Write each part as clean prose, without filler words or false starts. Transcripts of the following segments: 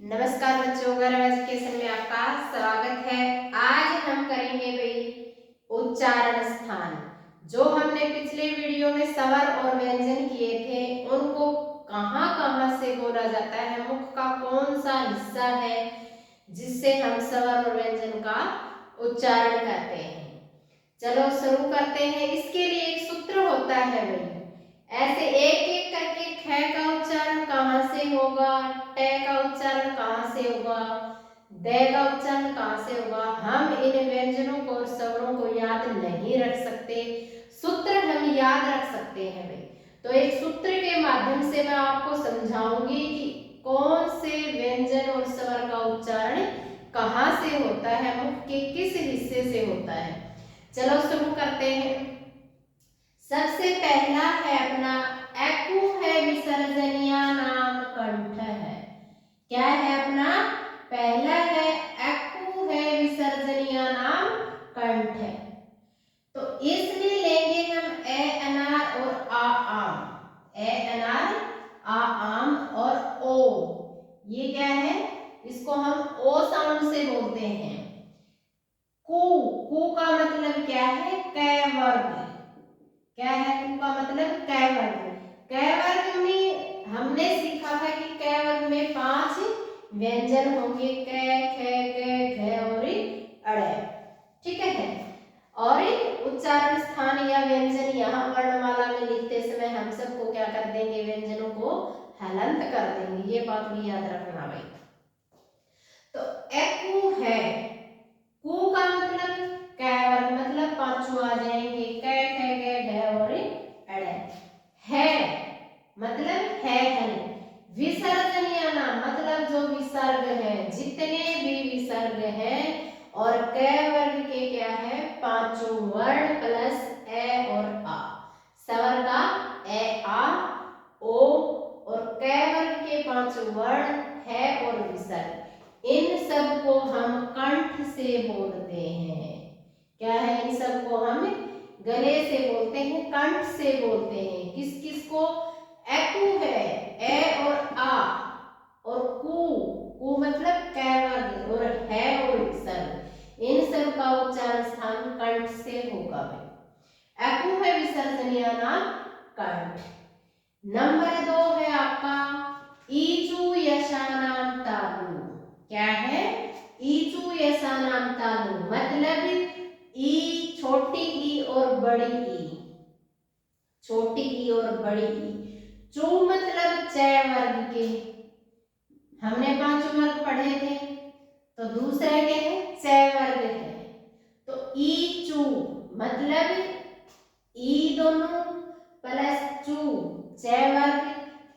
नमस्कार बच्चों, गरव एजुकेशन में आपका स्वागत है। आज हम करेंगे भाई उच्चारण स्थान। जो हमने पिछले वीडियो में स्वर और व्यंजन किए थे उनको कहाँ कहाँ से बोला जाता है, मुख का कौन सा हिस्सा है जिससे हम स्वर और व्यंजन का उच्चारण करते हैं। चलो शुरू करते हैं। इसके लिए एक सूत्र होता है भाई, ऐसे एक एक करके ख का उच्चारण कहाँ से होगा, ट का उच्चारण कहाँ से होगा, द का उच्चारण कहाँ से होगा। हम इन व्यंजनों को और स्वरों को याद नहीं रख सकते, सूत्र हम याद रख सकते हैं भाई। तो एक सूत्र के माध्यम से मैं आपको समझाऊंगी कि कौन से व्यंजन और स्वर का उच्चारण कहाँ से होता है, मुख के किस हिस्से से होता है। चलो शुरू करते हैं। सबसे पहला है अपना एकु है विसर्जनीय नाम कंठ है। क्या है अपना पहला है एकु है विसर्जनीय नाम कंठ है। तो इसमें लेंगे हम ए अनार और आ आम, ए अनार आ आम और ओ। ये क्या है, इसको हम ओ साउंड से बोलते हैं। कु, कु का मतलब क्या है, कै वर्ग। क्या है कु का मतलब, कै वर्ग। कै वर्ग में हमने सीखा था कि कै वर्ग में 5 व्यंजन होंगे, कै ख ग घ और अड़। ठीक है। और उच्चारण स्थान या व्यंजन यहाँ वर्णमाला में लिखते समय हम सबको क्या कर देंगे, व्यंजनों को हलंत कर देंगे। ये बात भी याद रखना भाई। तो एकु है, कु का मतलब कै वर्ग, मतलब 5 आ जाएंगे, कै ख ग घ और अड़। है मतलब है हल। विसर्जनीय नाम मतलब जो विसर्ग है, जितने भी विसर्ग हैं, और कै वर्ग के क्या है, 5 वर्ण प्लस ए और आ। स्वर का ए आ ओ और कै वर्ग के 5 वर्ण है और विसर्ग, इन सब को हम कंठ से बोलते हैं। क्या है, इन सब को हम गले से बोलते हैं, कंठ से बोलते हैं। किस किस को, एकु है, ए और आ, और कु, कु मतलब कै वर्ग, और है और विसर्ग, इन सब का उच्चारण स्थान कंठ से होगा भाई। एकु है विसर्जनीय नाम कंठ। नंबर 2 है आपका ईचु यशानाम तालु। क्या है, ईचु यशानाम तालु मतलब ई, छोटी ई और बड़ी ई, छोटी ई और बड़ी ई। चू मतलब च वर्ग के, हमने 5 वर्ग पढ़े थे, तो दूसरा क्या है, च वर्ग है। तो ई चू मतलब ई दोनों प्लस चू, च वर्ग।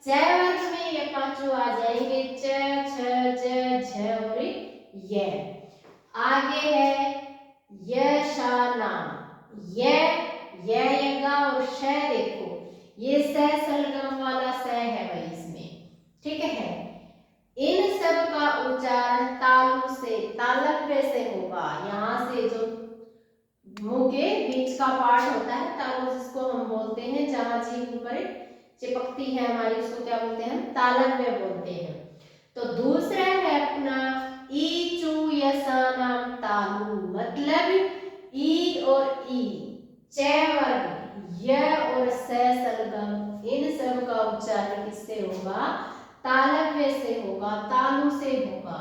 च वर्ग में ये 5 आ जाएंगे, च छ ज झ और य। आगे है यशानाम, यगा और श, देखो ये स सलगम वाला स है भाई इसमें। ठीक है। इन सब का उच्चारण तालु से, तालव्य से होगा। यहाँ से जो मुंह के बीच का पार्ट होता है तालु, जिसको हम बोलते हैं, जहां जीभ ऊपर चिपकती है हमारी, उसको क्या बोलते हैं, तालव्य बोलते हैं। तो दूसरा है अपना ईचु यसानाम तालु मतलब ई और ई, च वर्ग, य और स सलगम, इन सब का उच्चारण किससे होगा, तालव्य से होगा, तालु से होगा।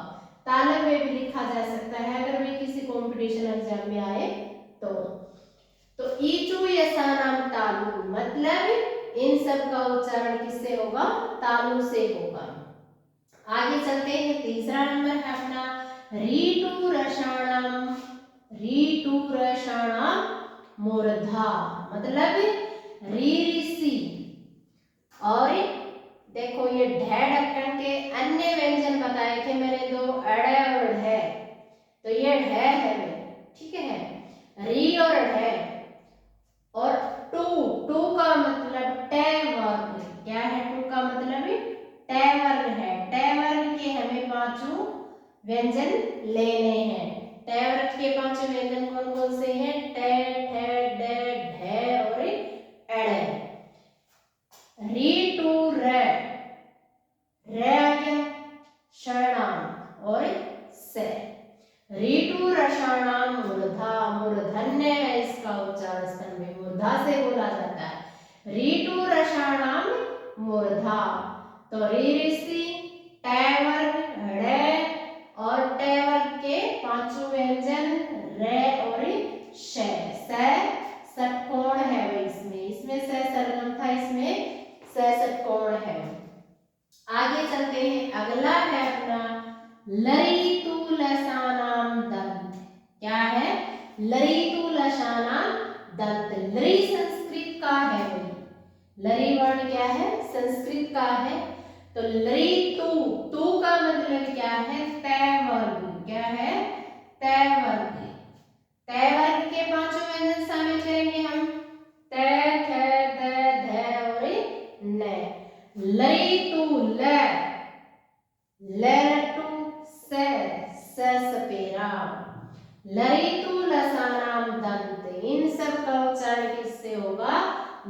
तालव्य भी लिखा जा सकता है अगर वे किसी कंपटीशन एग्जाम में आए तो ईचु यसानाम तालु मतलब इन सब का उच्चारण किससे होगा, तालु से होगा। आगे चलते हैं। तीसरा नंबर है अपना रीटु रसाणाम, रीटु रसाणाम मूर्धा मतलब री ऋषि। और देखो ये ढ ढक्कन के अन्य व्यंजन बताए थे मैंने, दो अड़ और ढ, तो ये ढ है, ठीक है, री और ढ। और टू, टू का मतलब ट वर्ग। क्या है, टू का मतलब ट वर्ग है। ट वर्ग के हमें 5 व्यंजन लेने हैं। ट वर्ग के 5 व्यंजन कौन कौन से हैं, ट ठ ड ढ और अड़। री टू र, आ गया शरणाम, मूर्धन्य है इसका उच्चारण स्थान में मूर्धा से बोला जाता है। ऋतु रसाणाम मूर्धा। तो री ऋषि टै वर्ग ड़ और टै वर्ग के पांचों व्यंजन रे और श। षटकोण है भाई इसमें स सरगम था, इसमें स षटकोण है। आगे चलते हैं, अगला है अपना लरितु लसानाम दंत। क्या है? लरितु लसानाम दंत। लरी संस्कृत का है भाई, लरी वर्ण क्या है? संस्कृत का है। तो लरितु, तू का मतलब क्या है? तय वर्ग। क्या है? तय वर्ग। तय वर्ग के पांचों व्यंजन शामिल करेंगे हम, त थ द ध और न। लरितु ल, लरटु स, सपेरा। लरितु लसानाम दंत। इन सब का उच्चारण किससे होगा?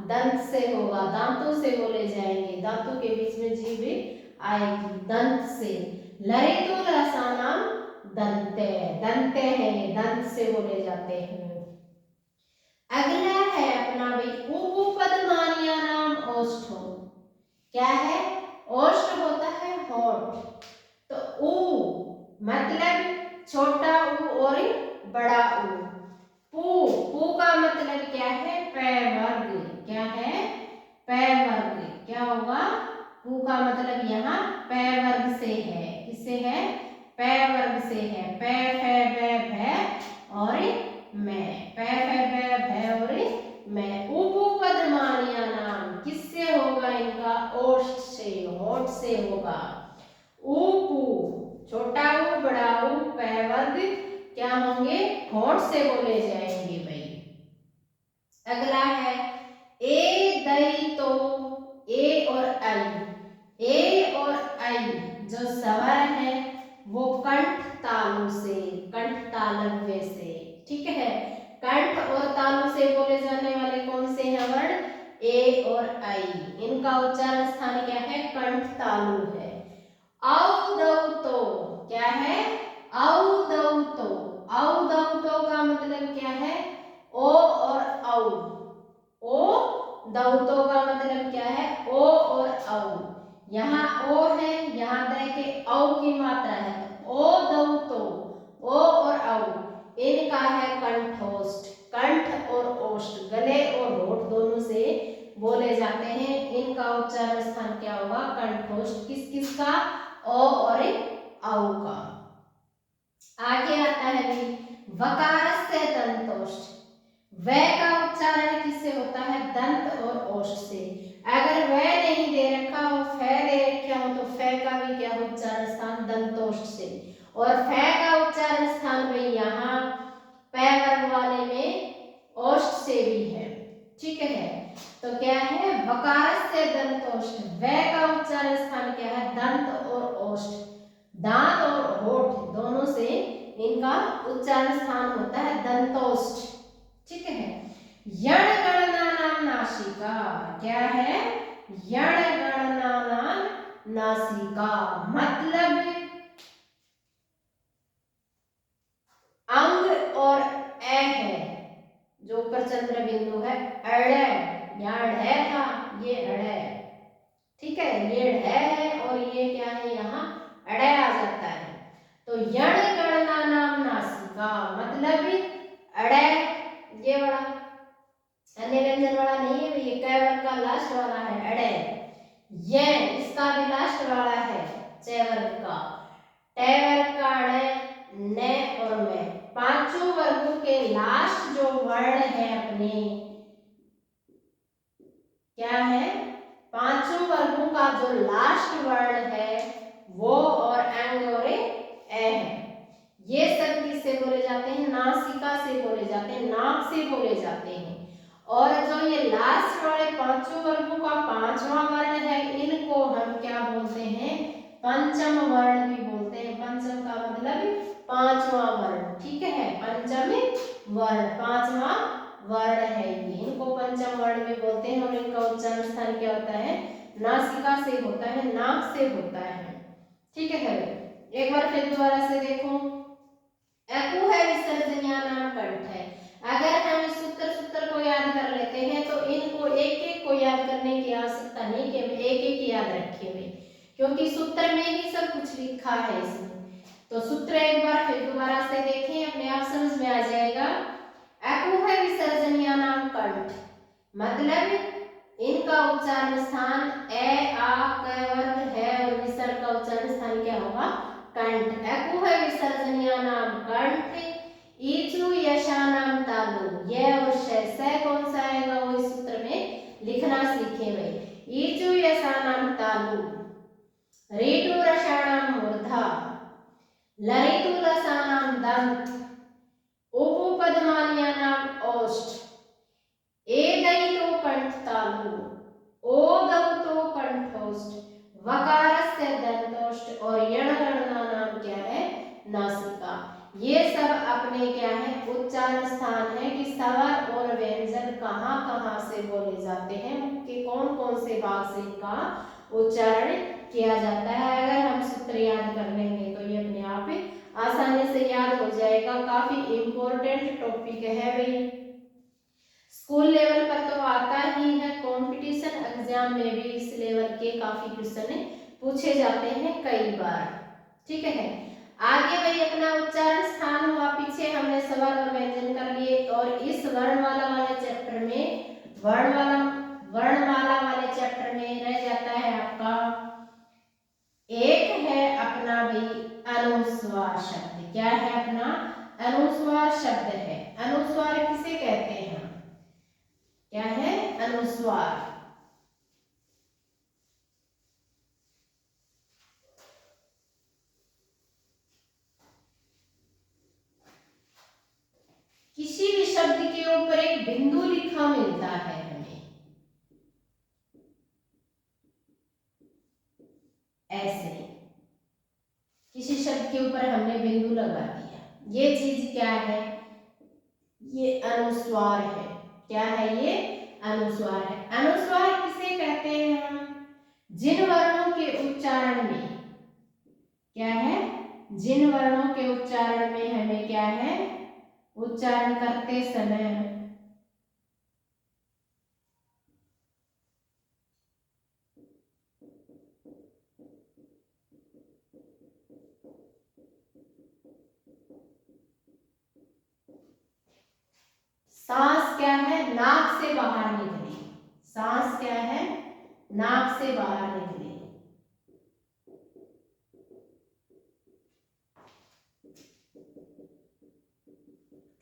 दंत से होगा, दांतों से बोले जाएंगे, दांतों के बीच में जीभ आएगी, दंत से। लरितु लसानाम दंते, दंते हैं ये, दंत से बोले जाते हैं। अगला है अपना भाई उपपदमानिया नाम ओष्ठो। क्या है? ओष्ठ होता है होठ। तो उ मतलब छोटा उ और बड़ा उ। पू का मतलब क्या है? पै वर्ग। क्या है? पै वर्ग। क्या होगा? पू का मतलब यहाँ पै वर्ग से है। किससे है? पै वर्ग से है। पै फै बै भै और मैं। पै फै बै भै और मैं। उपपदमानिया नाम किससे होगा इनका? ओष्ठ से, होठ से होगा। उपू छोटा उ बड़ा उ पै वर्ग क्या होंगे? होठ से बोले जाएंगे भाई। अगला है ए दई तो। ए और आई, ए और आई जो स्वर है वो कंठ तालु से, कंठ तालव्य से, ठीक है। कंठ और तालु से बोले जाने वाले कौन से हैं वर्ण? ए और आई। इनका उच्चारण स्थान क्या है? कंठ तालु है। औ दौ तो। क्या है? औ दौ तो। औ दौ तो का मतलब क्या है? ओ और औ। ओ दौतो का मतलब क्या है? ओ और औ। यहाँ ओ है, यहाँ द के औ की मात्रा है। ओ दौतो, ओ और औ इनका है कंठोष्ठ। कंठ और ओष्ठ गले और होठ दोनों से बोले जाते हैं। इनका उच्चारण स्थान क्या होगा? कंठोष्ठ। किस किस का? ओ और औ का। आगे आता है वकारस्य दंतोष्ठ। व का उच्चारण किससे होता है? दंत और ओष्ठ से। अगर व नहीं दे रखा हो, फ दे रखा हो, तो फ का भी क्या उच्चारण स्थान? दंतोष्ठ से। और फ का उच्चारण स्थान में यहाँ पै वर्ग वाले में ओष्ठ से भी है, ठीक है। तो क्या है? वकारस्य दंतोष्ठ। व का उच्चारण स्थान क्या है? दंत और ओष्ठ। दांत और होठ दोनों से इनका उच्चारण स्थान होता है दंतोष्ठ, ठीक है। यण गणना नाम नासिका। क्या है? यण गणना नाम नासिका मतलब अंग और ए है, जो ऊपर चंद्र बिंदु है अड़, यहाँ ढ था, ये अड़, ठीक है। ये ढ है और ये क्या है? यहाँ अड़ आ जाता है। तो यण गणना नाम नासिका मतलब अड़, ये वाला अन्य व्यंजन वाला नहीं है, ये क वर्ग का लास्ट वाला है अड़े। ये इसका भी लास्ट वाला है च वर्ग का। ट वर्ग का अड़े, न और मैं, पांचों वर्गों के लास्ट जो वर्ण है अपने, क्या है? पांचों वर्गों का जो लास्ट वर्ण है वो और अंग और ए है। ये सब किससे बोले जाते हैं? नासिका से बोले जाते हैं, नाक से बोले जाते हैं। और जो ये लास्ट वाले पांचों वर्गों का पांचवा वर्ण है, इनको हम क्या बोलते हैं? पंचम वर्ण भी बोलते हैं। पंचम का मतलब पांचवा वर्ण, ठीक है। पंचम वर्ण पांचवा वर्ण है ये, इनको पंचम वर्ण भी बोलते हैं। और इनका उच्चारण स्थान क्या होता है? नासिका से होता है, नाक से होता है, ठीक है। एक बार फिर दोबारा से देखो। एकु है विसर्जनीय नाम कंठ है। अगर हम इस सूत्र को याद कर लेते हैं तो इनको एक एक को याद करने की आवश्यकता नहीं कि हम एक एक याद रखें हुए, क्योंकि सूत्र में ही सब कुछ लिखा है इसमें। तो सूत्र एक बार फिर दोबारा से देखें, अपने आप समझ में आ जाएगा। अकुह विसर्जनीयानाम कंठ, मतलब इनका उच्चारण स्थान ए आ क वर्ग है और विसर्ग का उच्चारण स्थान क्या होगा? कंठ। अकुह विसर्जनीयानाम कंठ, ईचु यशानाम तालु, यह और श कौन सा आएगा वो इस सूत्र में लिखना सीखे हुए। ईचु यशानाम तालु, रेटु रसानाम मूर्धा, लरितु लसानाम दंत, उपपदमान्यानाम ओष्ठ, एदयितो कंठ तालु, ओदौतो कंठोष्ठ, वकारस्य दंतोष्ठ और यणगणनानाम क्या है? नासिका। ये सब अपने क्या है? उच्चारण स्थान है कि स्वर और व्यंजन कहाँ कहाँ से बोले जाते हैं, कि कौन कौन से भाग से इनका उच्चारण किया जाता है। अगर हम सूत्र याद कर लेंगे तो ये अपने आप आसानी से याद हो जाएगा। काफी इम्पोर्टेंट टॉपिक है भाई, स्कूल लेवल पर तो आता ही है, कंपटीशन एग्जाम में भी इस लेवल के काफी क्वेश्चन पूछे जाते हैं कई बार। ठीक है, आगे भाई अपना उच्चारण स्थान हुआ, पीछे हमने स्वर और व्यंजन कर लिए। और इस वर्णमाला वाले चैप्टर में वर्णमाला वाले चैप्टर में रह जाता है आपका एक है अपना भाई अनुस्वार शब्द। क्या है अपना? अनुस्वार शब्द है। अनुस्वार किसे कहते हैं? क्या है? अनुस्वार। किसी भी शब्द के ऊपर एक बिंदु लिखा मिलता है हमें, ऐसे किसी शब्द के ऊपर हमने बिंदु लगा दिया, ये चीज क्या है? ये अनुस्वार है। क्या है ये? अनुस्वार है। अनुस्वार किसे कहते हैं हम? जिन वर्णों के उच्चारण में क्या है? जिन वर्णों के उच्चारण में हमें क्या है? उच्चारण करते समय सांस क्या है? नाक से बाहर निकले। सांस क्या है? नाक से बाहर निकले।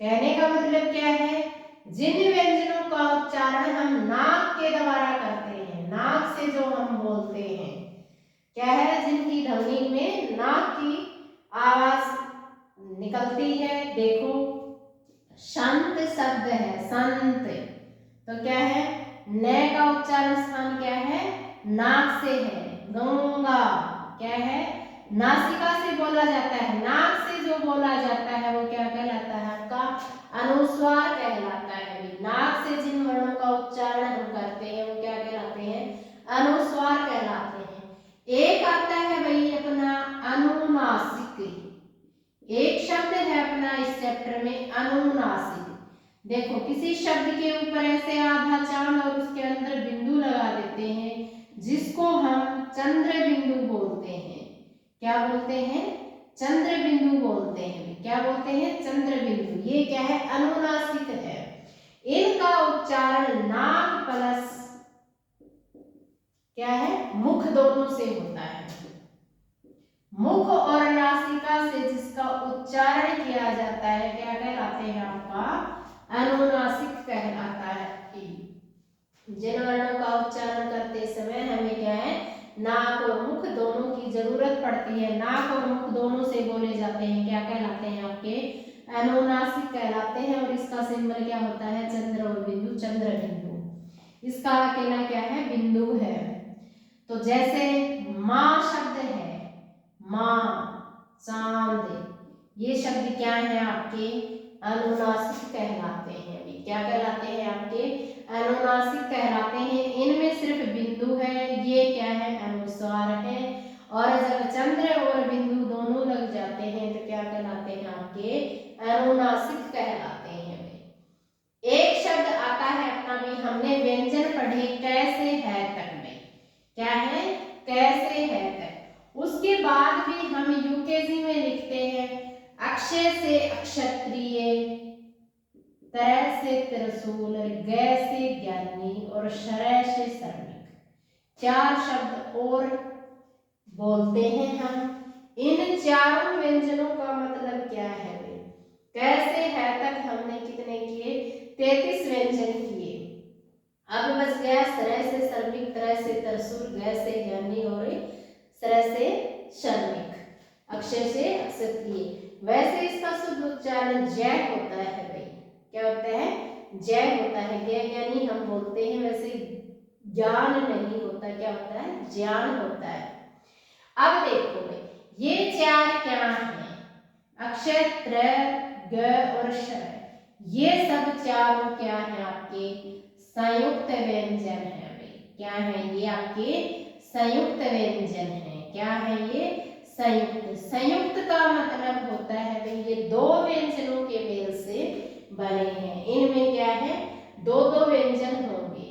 कहने का मतलब क्या है? जिन व्यंजनों का उच्चारण हम नाक के द्वारा करते हैं, नाक से जो हम बोलते हैं, क्या है? जिनकी ध्वनि में नाक की आवाज निकलती है। देखो, संत शब्द है, संत, तो क्या है? न का उच्चारण स्थान क्या है? नाक से है। गंगा क्या है? नासिका से बोला जाता है। नाक से जो बोला जाता है वो क्या कहलाता है? आपका अनुस्वार कहलाता है। नाक से जिन वर्णों का उच्चारण हम करते हैं वो क्या कहलाते हैं? अनुस्वार कहलाते हैं। एक आता है भाई अपना अनुनासिक। एक शब्द है अपना इस चैप्टर में अनुनासिक। देखो, किसी शब्द के ऊपर ऐसे आधा चांद और उसके अंदर बिंदु लगा देते हैं, जिसको हम चंद्र बिंदु बोलते हैं। क्या बोलते हैं? चंद्र बिंदु बोलते हैं। क्या बोलते हैं? चंद्र बिंदु। ये क्या है? अनुनासिक है। इनका उच्चारण नाक प्लस क्या है? मुख दोनों से होता है। मुख और नासिका से जिसका उच्चारण किया जाता है क्या कहलाते हैं? आपका अनुनासिक कहलाता है। जिन वर्णों का उच्चारण करते समय हमें क्या है? नाक और मुख दोनों की जरूरत पड़ती है। नाक और मुख दोनों से बोले जाते हैं। क्या कहलाते हैं? आपके अनुनासिक कहलाते हैं। और इसका सिंबल क्या होता है? चंद्र और बिंदु। चंद्र बिंदु इसका अकेला क्या है? बिंदु है। तो जैसे माँ शब्द है, माँ, चांद, ये शब्द क्या है? आपके अनुनासिक कहलाते हैं। क्या कहलाते हैं? आपके अनुनासिक कहलाते हैं। इनमें सिर्फ बिंदु है, ये क्या है? अनुस्वार है। और जब चंद्र और बिंदु दोनों लग जाते हैं तो क्या कहलाते हैं? आपके अनुनासिक कहलाते हैं। व्यंजन पढ़े कैसे है तक में, क्या है कैसे है तक। उसके बाद भी हम यूकेजी में लिखते हैं अक्षय से अक्षत्रिय, तरह से त्रिशूल, ग से ज्ञानी और शरय से श्रमिक। 4 शब्द और बोलते हैं हम। इन चारों व्यंजनों का मतलब क्या है? कैसे है तक हमने कितने किए? 33 व्यंजन किए। अब बच गया सरय से श्रमिक, तरह से त्रिशूल, ग से ज्ञानी और सरय से श्रमिक, अक्षय से अक्षत्रिय। वैसे इसका शुद्ध उच्चारण जय होता है भाई, क्या होता है? जय होता है। ज्ञानी हम बोलते हैं, वैसे ज्ञान नहीं होता, क्या होता है? ज्ञान होता है। अब देखो भाई ये 4 क्या हैं? अक्षय, त्रय, ग और शरय, ये सब चारों क्या है? आपके संयुक्त व्यंजन है भाई। क्या है ये? आपके संयुक्त व्यंजन है। क्या है ये? संयुक्त। संयुक्त का मतलब होता है भाई ये 2 व्यंजनों के मेल से बने हैं। इनमें क्या है? 2-2 व्यंजन होंगे,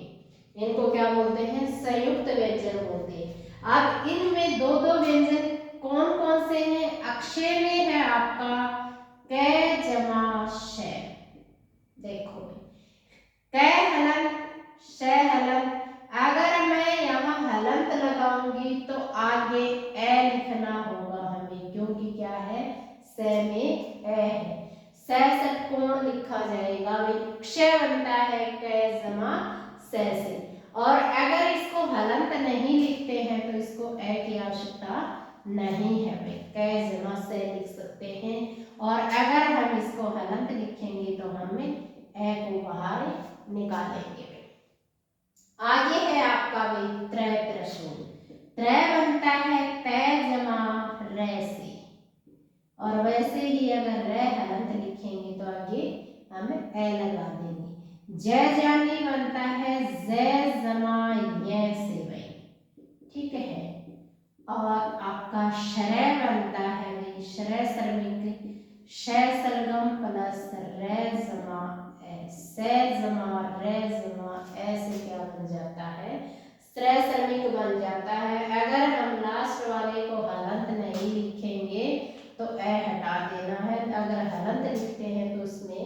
इनको क्या बोलते हैं? संयुक्त व्यंजन बोलते हैं। अब इनमें 2-2 व्यंजन कौन कौन से हैं? अक्षय में है आपका कै जमा श। देखो कै हलंत, श हलंत। अगर मैं यहाँ हलंत लगाऊंगी तो आगे ए लिखना होगा हमें, क्योंकि क्या है? स में ए है। स षटकोण लिखा जाएगा, क्षय बनता है कै जमा स से। और अगर इसको हलंत नहीं लिखते हैं तो इसको ए की आवश्यकता नहीं है भाई, कै जमा से लिख सकते हैं। और अगर हम इसको हलंत लिखेंगे तो हम ए को बाहर निकालेंगे। आगे है आपका भाई त्रय त्रिशूल। त्रय बनता है तय जमा रे से, और वैसे ही अगर रे हलंत लिखेंगे तो आगे हम ए लगा देंगे। जय जानी बनता है जय जमा ये से भाई, ठीक है। और आपका शरय बनता है भाई शरय श्रमिक, शय सरगम प्लस रे जमा ए, से जमा रे जमा ए से क्या बन जाता है? श्रय श्रमिक बन जाता है। अगर हम लास्ट वाले को हलंत नहीं लिखेंगे तो ए हटा देना है, अगर हलंत लिखते हैं तो उसमें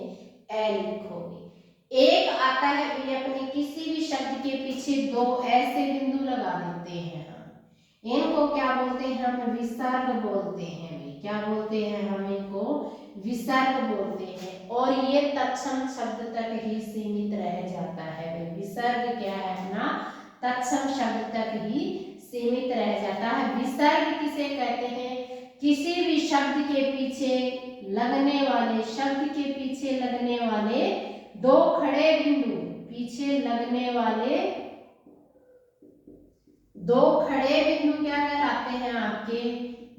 ए लिखोगे। एक आता है भी अपने किसी भी शब्द के पीछे 2 ऐसे बिंदु लगा देते हैं हम, इनको क्या बोलते हैं? हम विसर्ग बोलते हैं। क्या बोलते हैं? हम इनको विसर्ग बोलते हैं। और ये तत्सम शब्द तक ही सीमित रह जाता है। विसर्ग क्या है? अपना तत्सम शब्द तक ही सीमित रह जाता है। विसर्ग किसे कहते हैं? किसी भी शब्द के पीछे लगने वाले, शब्द के पीछे लगने वाले 2 खड़े बिंदु, पीछे लगने वाले 2 खड़े बिंदु क्या कहलाते हैं? आपके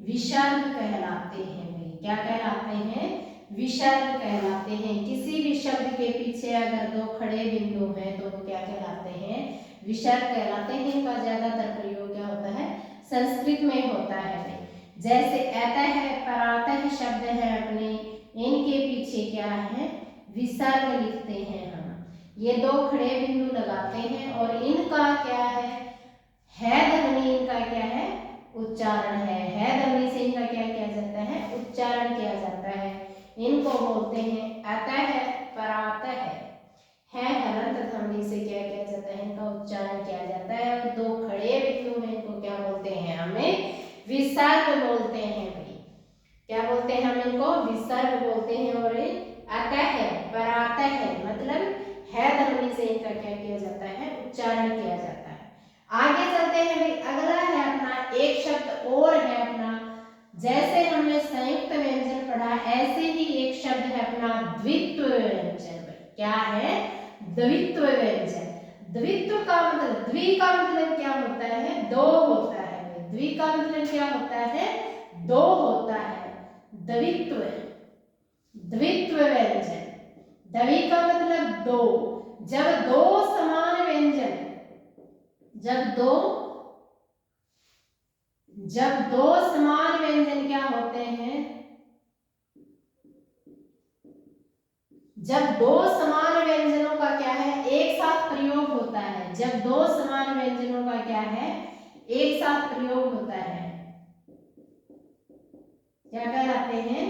विसर्ग कहलाते हैं। क्या कहलाते हैं? विसर्ग कहलाते हैं। किसी भी शब्द के पीछे अगर 2 खड़े बिंदु हैं तो वो क्या कहलाते हैं? विसर्ग कहलाते हैं। इनका ज्यादातर प्रयोग क्या होता है? संस्कृत में होता है। जैसे अतः है, परातः शब्द है अपने, इनके पीछे क्या है? विसर्ग लिखते हैं हम। ये 2 खड़े बिंदु लगाते हैं और इनका क्या है? ध्वनि इनका क्या है? उच्चारण है ध्वनि से इनका क्या किया जाता है? उच्चारण किया जाता है। इनको बोलते हैं अतः, परातः है हलंत ध्वनि से क्या किया जाता है? इनका उच्चारण किया जाता है। और 2 खड़े बिंदु हैं, इनको क्या बोलते हैं? हमें विसर्ग बोलते हैं भाई। क्या बोलते हैं? हम इनको विसर्ग बोलते हैं। और अतः, परातः मतलब है ध्वनि से इनका क्या किया जाता है? उच्चारण किया जाता है। आगे चलते हैं भाई, अगला है अपना एक शब्द और है अपना, जैसे हमने संयुक्त व्यंजन पढ़ा ऐसे ही एक शब्द है अपना द्वित्व व्यंजन। क्या है? द्वित्व व्यंजन। द्वित्व का मतलब, द्वि का मतलब क्या होता है? 2 होता है। द्वि का मतलब क्या होता है? 2 होता है। द्वित्व, द्वित्व व्यंजन। द्वि का मतलब 2। जब 2 समान व्यंजन, जब दो समान व्यंजन क्या होते हैं? जब 2 समान व्यंजनों का क्या है? एक साथ प्रयोग होता है, जब दो समान व्यंजनों का क्या है, एक साथ प्रयोग होता है, क्या कहलाते हैं,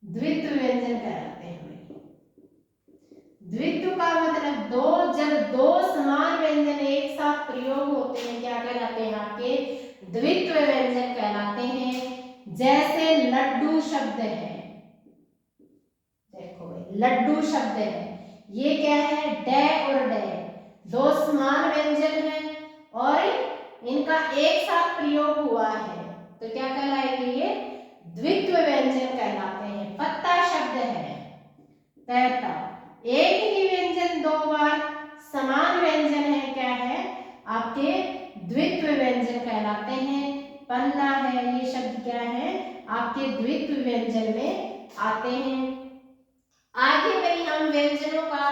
द्वित्व व्यंजन कहलाते हैं। द्वित्व का मतलब दो, जब दो समान व्यंजन एक साथ प्रयोग होते हैं, क्या कहलाते हैं, आपके द्वित्व व्यंजन कहलाते हैं। जैसे लड्डू शब्द है, देखो भाई लड्डू शब्द है, ये क्या है, डे और डे, दो समान व्यंजन है और इनका एक साथ प्रयोग हुआ है, तो क्या कहलाएंगे, ये द्वित्व व्यंजन कहलाते हैं। पत्ता शब्द है, तैता, एक ही व्यंजन दो बार समान व्यंजन है, क्या है, आपके द्वित्व व्यंजन कहलाते हैं। पन्ना है, ये शब्द क्या है, आपके द्वित्व व्यंजन में आते हैं। आगे भाई हम व्यंजनों का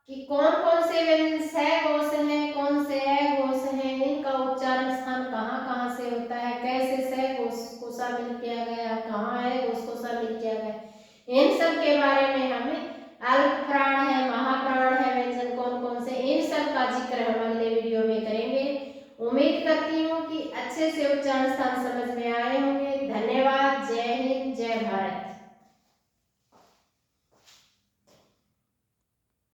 कि कौन कौन से व्यंजन स घोष हैं, कौन से अ घोष हैं, इनका उच्चारण स्थान कहाँ कहाँ से होता है, कैसे स घोष को शामिल किया गया, कहाँ है घोष को शामिल किया गया, इन सब के बारे में हमें अल्प प्राण है, महाप्राण है, व्यंजन कौन कौन से, इन सब का जिक्र हम अगले वीडियो में करेंगे। उम्मीद करती हूँ कि अच्छे से उच्चारण स्थान समझ में आए होंगे। धन्यवाद।